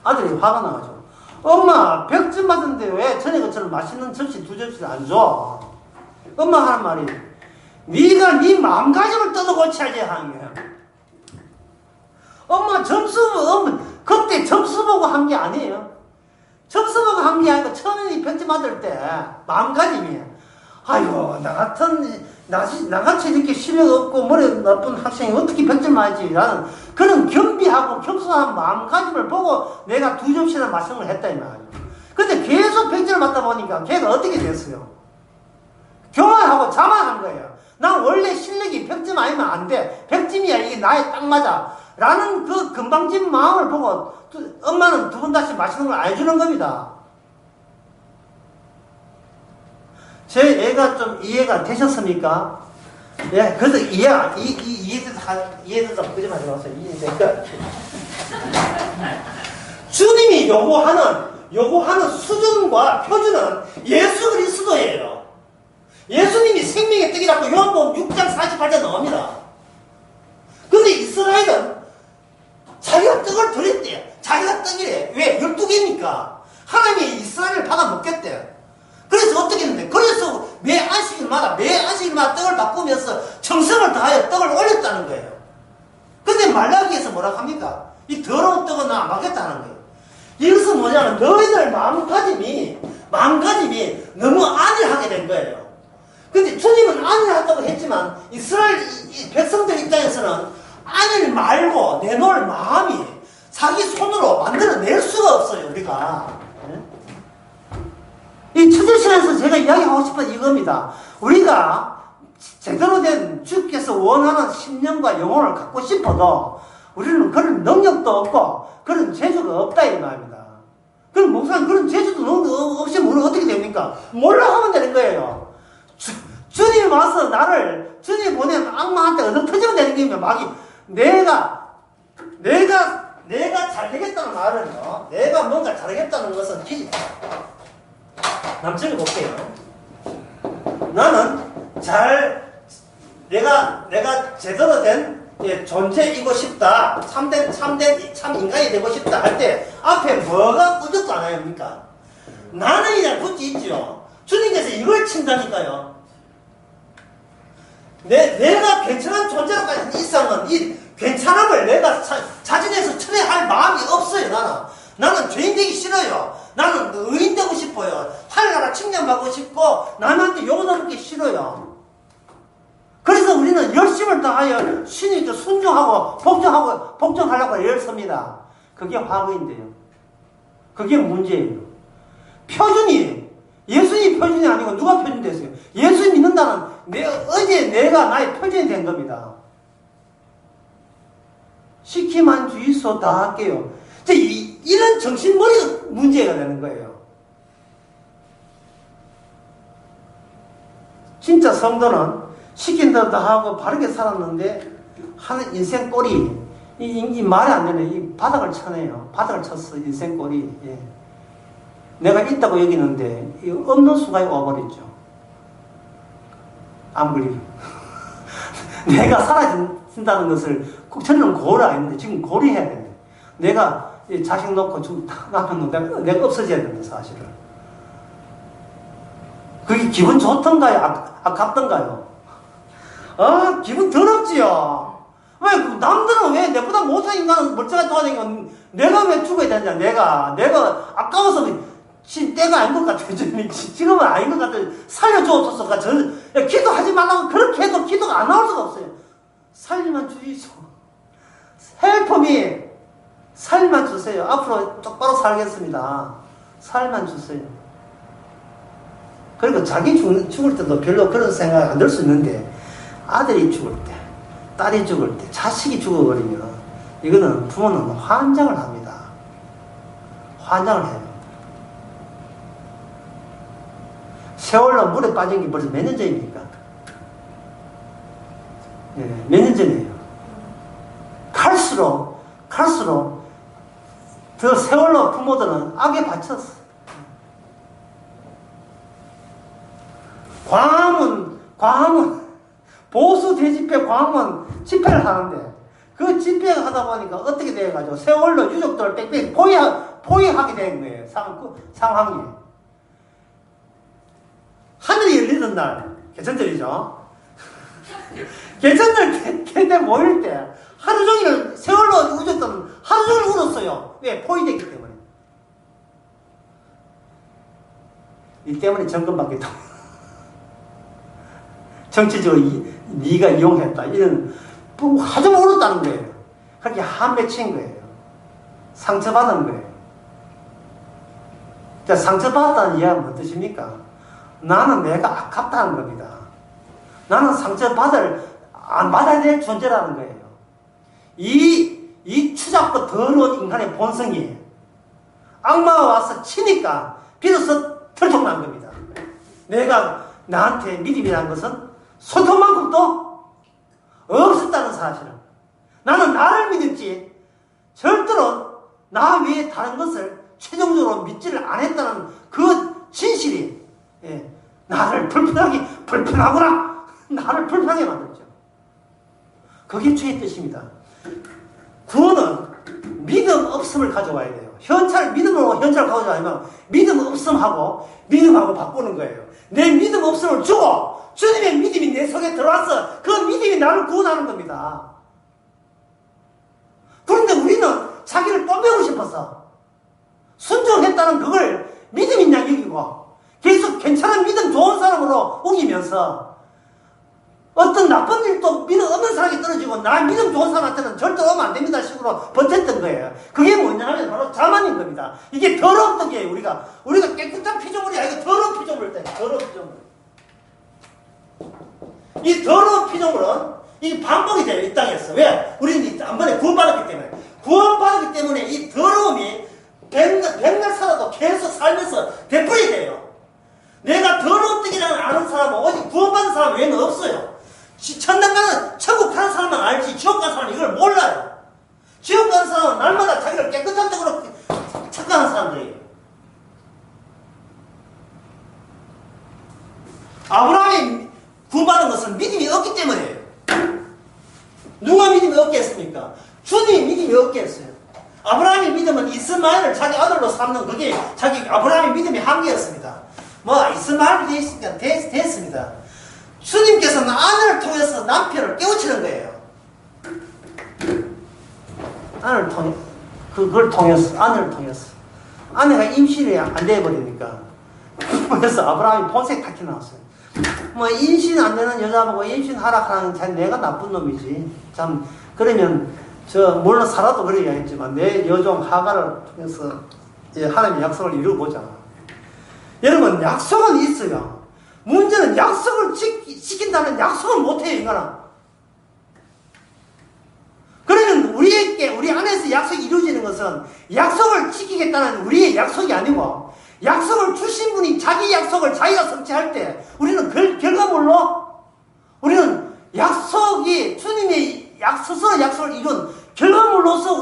아들이 화가 나가지고 엄마 100점 맞았는데 왜 전에 것처럼 맛있는 접시 2접시를 안 줘? 엄마 하는 말이 네가 네 마음가짐을 뜯어 고쳐야지 하는 거야. 엄마 그때 점수 보고 한 게 아니에요. 점수 보고 한 게 아니고 처음에 100점 맞을 때 마음가짐이 아이고, 나같이 이렇게 실력 없고 머리 나쁜 학생이 어떻게 100점 맞지? 라는 그런 겸비하고 겸손한 마음가짐을 보고 내가 2점씩이나 말씀을 했다, 이 말이에요. 근데 계속 100점을 맞다 보니까 걔가 어떻게 됐어요? 교만하고 자만한 거예요. 난 원래 실력이 100점 아니면 안 돼. 100점이야. 이게 나에 딱 맞아. 라는 그 금방진 마음을 보고 엄마는 2번 다시 마시는 걸 안 해주는 겁니다. 제 애가 좀 이해가 되셨습니까? 예, 그래서 이해돼서 거짓말 하지 마세요. 이해되니까. 주님이 요구하는 수준과 표준은 예수 그리스도예요. 예수님이 생명의 떡이라고 요한복음 6장 48절 나옵니다. 근데 이스라엘은 자기가 떡을 드렸대요. 자기가 떡이래. 왜? 12개니까. 하나님이 이스라엘을 받아 먹겠대. 그래서 어떻게 했는데? 그래서 매 안식일마다 떡을 바꾸면서 정성을 다하여 떡을 올렸다는 거예요. 근데 말라기에서 뭐라고 합니까? 이 더러운 떡은 나 안 받겠다는 거예요. 이것은 뭐냐면 너희들 마음가짐이 너무 안일하게 된 거예요. 근데 주님은 안일하다고 했지만 이스라엘 백성들 입장에서는 안일 말고 내놓을 마음이 자기 손으로 만들어낼 수가 없어요, 우리가. 이 처제실에서 제가 이야기하고 싶은 이겁니다. 우리가 제대로 된 주께서 원하는 심령과 영혼을 갖고 싶어도 우리는 그런 능력도 없고 그런 재주가 없다 이 말입니다. 그럼 목사님 그런 재주도 없이 우리는 어떻게 됩니까? 몰라 하면 되는 거예요. 주님이 와서 주님이 보낸 악마한테 얻어터지면 되는 겁니다. 막이 내가 잘되겠다는 말은요. 내가 뭔가 잘하겠다는 것은 남쪽에 볼게요. 나는 내가 제대로 된 존재이고 싶다. 참 인간이 되고 싶다 할 때 앞에 뭐가 꾸짖도 안 합니까? 나는 그냥 굳이 있죠. 주님께서 이걸 친다니까요. 내가 괜찮은 존재로까지 이상은 이 괜찮음을 내가 자진해서 철회할 마음이 없어요. 나는 죄인 되기 싫어요. 나는 의인 되고 싶어요. 하늘나라 칭찬받고 싶고 남한테 용서받기 싫어요. 그래서 우리는 열심을 다하여 신에게 순종하고 복종하려고 애를 씁니다. 그게 화거인데요. 그게 문제예요. 예수님이 표준이 아니고 누가 표준이 됐어요? 예수 믿는다는 내가 나의 표준이 된 겁니다. 시키만 주이소 다 할게요. 이런 정신머리가 문제가 되는 거예요. 진짜 성도는 시킨 대로 다 하고 바르게 살았는데 하는 인생 꼴이 이 말이 안 되네. 이 바닥을 쳐내요. 바닥을 쳤어. 인생 꼴이. 예. 내가 있다고 여기는데 없는 순간에 와버렸죠. 안 걸리고. 내가 사라진다는 것을 꼭 저는 고를 안 했는데 지금 고려해야 되네. 내가 자식 놓고 좀 나면 내가 없어져야 된다 사실은. 그게 기분 좋던가요? 아깝던가요? 기분 더럽지요. 왜 남들은 왜 내보다 못한 인간은 멀쩡하게 도와다니고 내가 왜 죽어야 되냐? 내가 아까워서 때가 아닌 것 같아요. 지금은 아닌 것 같아요. 살려주옵소서. 기도하지 말라고 그렇게 해도 기도가 안 나올 수가 없어요. 살리만 주이소. 헬프미 살만 주세요. 앞으로 똑바로 살겠습니다. 살만 주세요. 그리고 자기 죽을 때도 별로 그런 생각 안 들 수 있는데 아들이 죽을 때, 딸이 죽을 때, 자식이 죽어버리면 이거는 부모는 환장을 합니다. 환장을 해요. 세월로 물에 빠진 게 벌써 몇 년 전입니까? 네, 몇 년 전이에요. 갈수록 더 세월로 부모들은 악에 바쳤어. 광화문 보수 대집회 광화문 집회를 하는데 그 집회를 하다 보니까 어떻게 돼가지고 세월로 유족들을 빽빽 포위하게 된 거예요. 상황이. 하늘이 열리는 날, 개천절이죠. 개천절 때 모일 때 하루 종일 세월로 유족들은 하루 종일 울었어요. 왜? 포위됐기 때문에. 이 때문에 정권받겠다. 정치적으로 네가 이용했다. 이런, 하도 모르다는 거예요. 그렇게 한 맺힌 거예요. 상처받은 거예요. 자, 상처받았다는 이야기는 뭐 뜻입니까? 나는 내가 아깝다는 겁니다. 나는 안 받아야 될 존재라는 거예요. 이 추잡고 더러운 인간의 본성이 악마가 와서 치니까 비로소 들통난 겁니다. 내가 나한테 믿음이라는 것은 소통만큼도 없었다는 사실을. 나는 나를 믿었지 절대로 나 외에 다른 것을 최종적으로 믿지를 않았다는 그 진실이 나를 불편하구나. 나를 불편하게 만들죠. 그게 주의 뜻입니다. 구원은 믿음 없음을 가져와야 돼요. 믿음으로 현찰을 가져가면 믿음 없음하고 믿음하고 바꾸는 거예요. 내 믿음 없음을 주고 주님의 믿음이 내 속에 들어와서 그 믿음이 나를 구원하는 겁니다. 그런데 우리는 자기를 뽐내고 싶어서 순종했다는 그걸 믿음이냐 여기고 계속 괜찮은 믿음 좋은 사람으로 옮기면서 어떤 나쁜 일도 믿음 없는 사람이 떨어지고 나 믿음 좋은 사람한테는 절대 오면 안 됩니다 식으로 버텼던 거예요. 그게 뭐냐면 바로 자만인 겁니다. 이게 더러운 떡이에요. 우리가 깨끗한 피조물이 아니고 더러운 피조물을 때 더러운 피조물. 이 더러운 피조물은 이 반복이 돼요. 이 땅에서. 왜? 우리는 한 번에 구원받았기 때문에 이 더러움이 백날 살아도 계속 살면서 되풀이 돼요. 내가 더러운 떡이라는 아는 사람은 오직 구원받은 사람 외에는 없어요. 천당 가는, 천국 가는 사람만 알지, 지옥 가는 사람은 이걸 몰라요. 지옥 가는 사람은 날마다 자기를 깨끗한 떡으로 착각하는 사람들이에요. 아브라함이 구원받은 것은 믿음이 없기 때문이에요. 누가 믿음이 없겠습니까? 주님이 믿음이 없겠어요. 아브라함의 믿음은 이스마엘을 자기 아들로 삼는 그게 아브라함의 믿음의 한계였습니다. 이스마엘이 됐으니까 됐습니다. 주님께서는 아내를 통해서 남편을 깨우치는 거예요. 아내를 통해서. 아내가 임신이 안 돼버리니까. 그래서 아브라함이 본색 탁히 나왔어요. 임신 안 되는 여자보고 임신하라 하는 참 내가 나쁜 놈이지. 참, 그러면, 물론 살아도 그래야겠지만, 내 여종 하가를 통해서 하나님의 약속을 이루어보자. 여러분, 약속은 있어요. 문제는 약속을 지킨다는 약속을 못해요, 인간은. 그러면 우리 안에서 약속이 이루어지는 것은 약속을 지키겠다는 우리의 약속이 아니고, 약속을 주신 분이 자기 약속을 자기가 성취할 때, 우리는 결과물로, 우리는 약속이, 주님의 스스로 약속을 이룬 결과물로서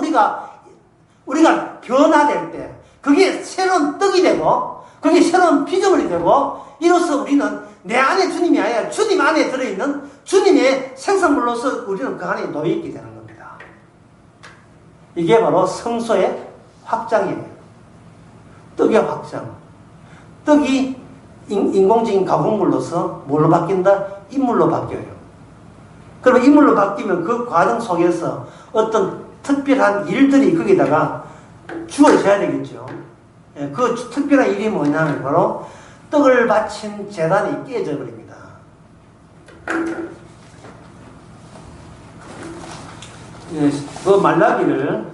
우리가 변화될 때, 그게 새로운 떡이 되고, 그게 새로운 피조물이 되고, 이로써 우리는 내 안에 주님이 아니라 주님 안에 들어있는 주님의 생성물로서 우리는 그 안에 놓여있게 되는 겁니다. 이게 바로 성소의 확장이에요. 떡의 확장. 떡이 인공적인 가공물로서 뭘로 바뀐다? 인물로 바뀌어요. 그러면 인물로 바뀌면 그 과정 속에서 어떤 특별한 일들이 거기다가 주어져야 되겠죠. 그 특별한 일이 뭐냐면 바로 떡을 바친 제단이 깨져 버립니다. 그 말라기를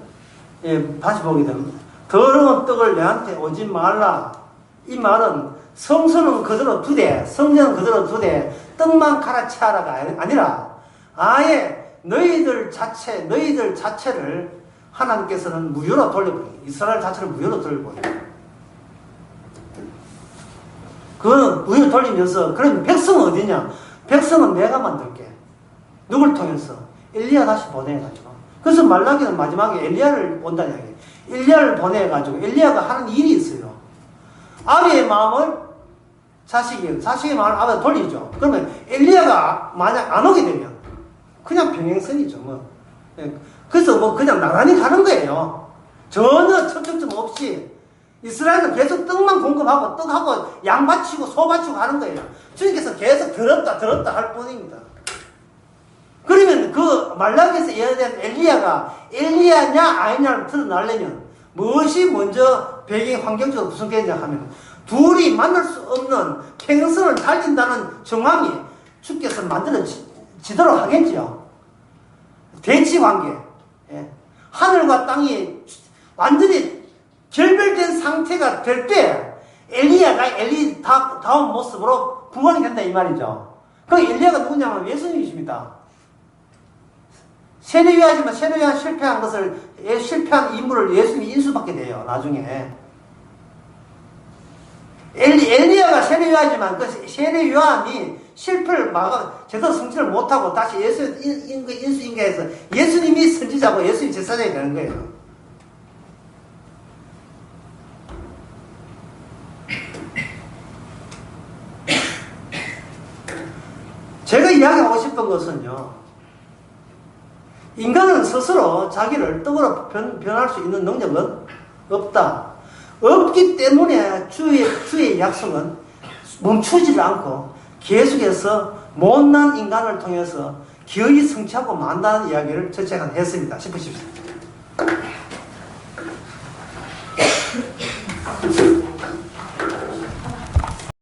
다시 보게 되면 더러운 떡을 내한테 오지 말라. 이 말은 성소는 그대로 두되 성전은 그대로 두되 떡만 갈아치하라가 아니라 아예 너희들 자체를 하나님께서는 무효로 돌려버려요. 이스라엘 자체를 무효로 돌려버려요. 그거는 무효로 돌리면서 그럼 백성은 어디냐? 백성은 내가 만들게. 누굴 통해서? 엘리야 다시 보내가지고. 그래서 말라기는 마지막에 엘리야를 온다는 이야기예요. 엘리야를 보내가지고 엘리야가 하는 일이 있어요. 아비의 마음을 자식의 마음을 아비가 돌리죠. 그러면 엘리야가 만약 안 오게 되면 그냥 병행선이죠. 그래서 그냥 나란히 가는 거예요. 전혀 척척점 없이 이스라엘은 계속 떡만 공급하고 떡하고 양 바치고 소 바치고 하는 거예요. 주님께서 계속 들었다 할 뿐입니다. 그러면 그 말라기에서 예언된 엘리야가 엘리야냐 아니냐를 드러나려면 무엇이 먼저 배경 환경적으로 구성되느냐 하면 둘이 만날 수 없는 평행선을 달린다는 정황이 주께서 만들어지도록 하겠지요. 대치관계. 예. 하늘과 땅이 완전히 결별된 상태가 될 때 엘리야가 엘리다운 모습으로 부활이 된다 이 말이죠. 그 엘리야가 누구냐면 예수님이십니다. 세례요한이지만 세례요한 실패한 인물을 예수님이 인수받게 돼요. 나중에 엘리야가 세례요한이지만 그 세례요한이 실패를 제대로 성취를 못하고 다시 예수 인수인계해서 예수님이 선지자고 예수님이 제사장이 되는 거예요. 제가 이야기하고 싶은 것은요, 인간은 스스로 자기를 떡으로 변할 수 있는 능력은 없다. 없기 때문에 주의 약속은 멈추지를 않고 계속해서 못난 인간을 통해서 기어이 성취하고 만다는 이야기를 제가 했습니다. 싶으십시오.